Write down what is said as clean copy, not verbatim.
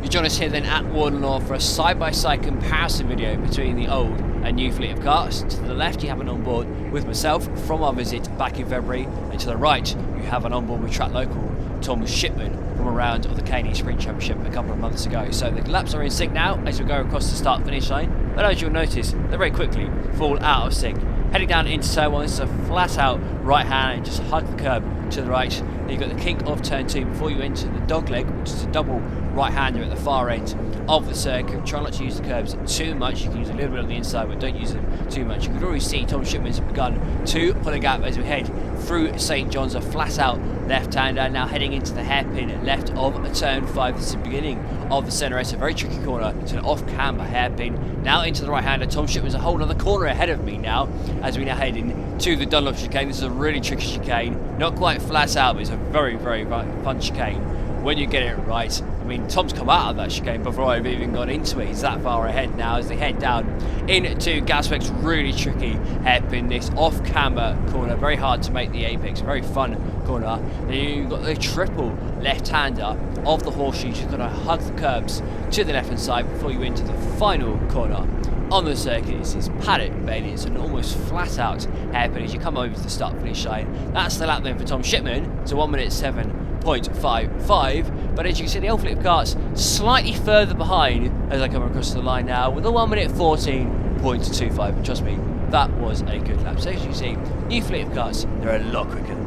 You join us here then at Warden Law for a side-by-side comparison video between the old and new fleet of karts. To the left you have an onboard with myself from our visit back in February, and to the right you have an onboard with track local Tom Shipman from a round of the KNE Sprint Championship a couple of months ago. So the laps are in sync now as we go across the start-finish line, but as you'll notice they very quickly fall out of sync. Heading down into turn 1, it's a flat out right hand and just hug the curb to the right. Then you've got the kink of turn 2 before you enter the dog leg, which is a double right-hander at the far end of the circuit. Try not to use the curbs too much. You can use a little bit on the inside, but don't use them too much. You can already see Tom Shipman's begun to pull a gap as we head through St John's, a flat-out left-hander. Now heading into the hairpin left of turn 5. This is the beginning of the centre. It's a very tricky corner. It's an off-camber hairpin. Now into the right-hander. Tom Shipman's a whole other corner ahead of me now as we now head into the Dunlop chicane. This is a really tricky chicane. Not quite flat out, but it's a very, very fun chicane when you get it right. I mean, Tom's come out of that chicane before I've even got into it. He's that far ahead now as they head down into Gaswick's really tricky hairpin. This off-camber corner, very hard to make the apex, very fun corner. Then you've got the triple left-hander of the horseshoes. You've got to hug the curbs to the left-hand side before you enter the final corner on the circuit. This is Paddock Bailey. It's an almost flat-out hairpin as you come over to the start-finish line. That's the lap then for Tom Shipman to 1 minute 7.55. But as you can see, the old fleet of karts slightly further behind as I come across the line now with a 1 minute 14.25. Trust me, that was a good lap. So as you can see, new fleet of karts, they're a lot quicker than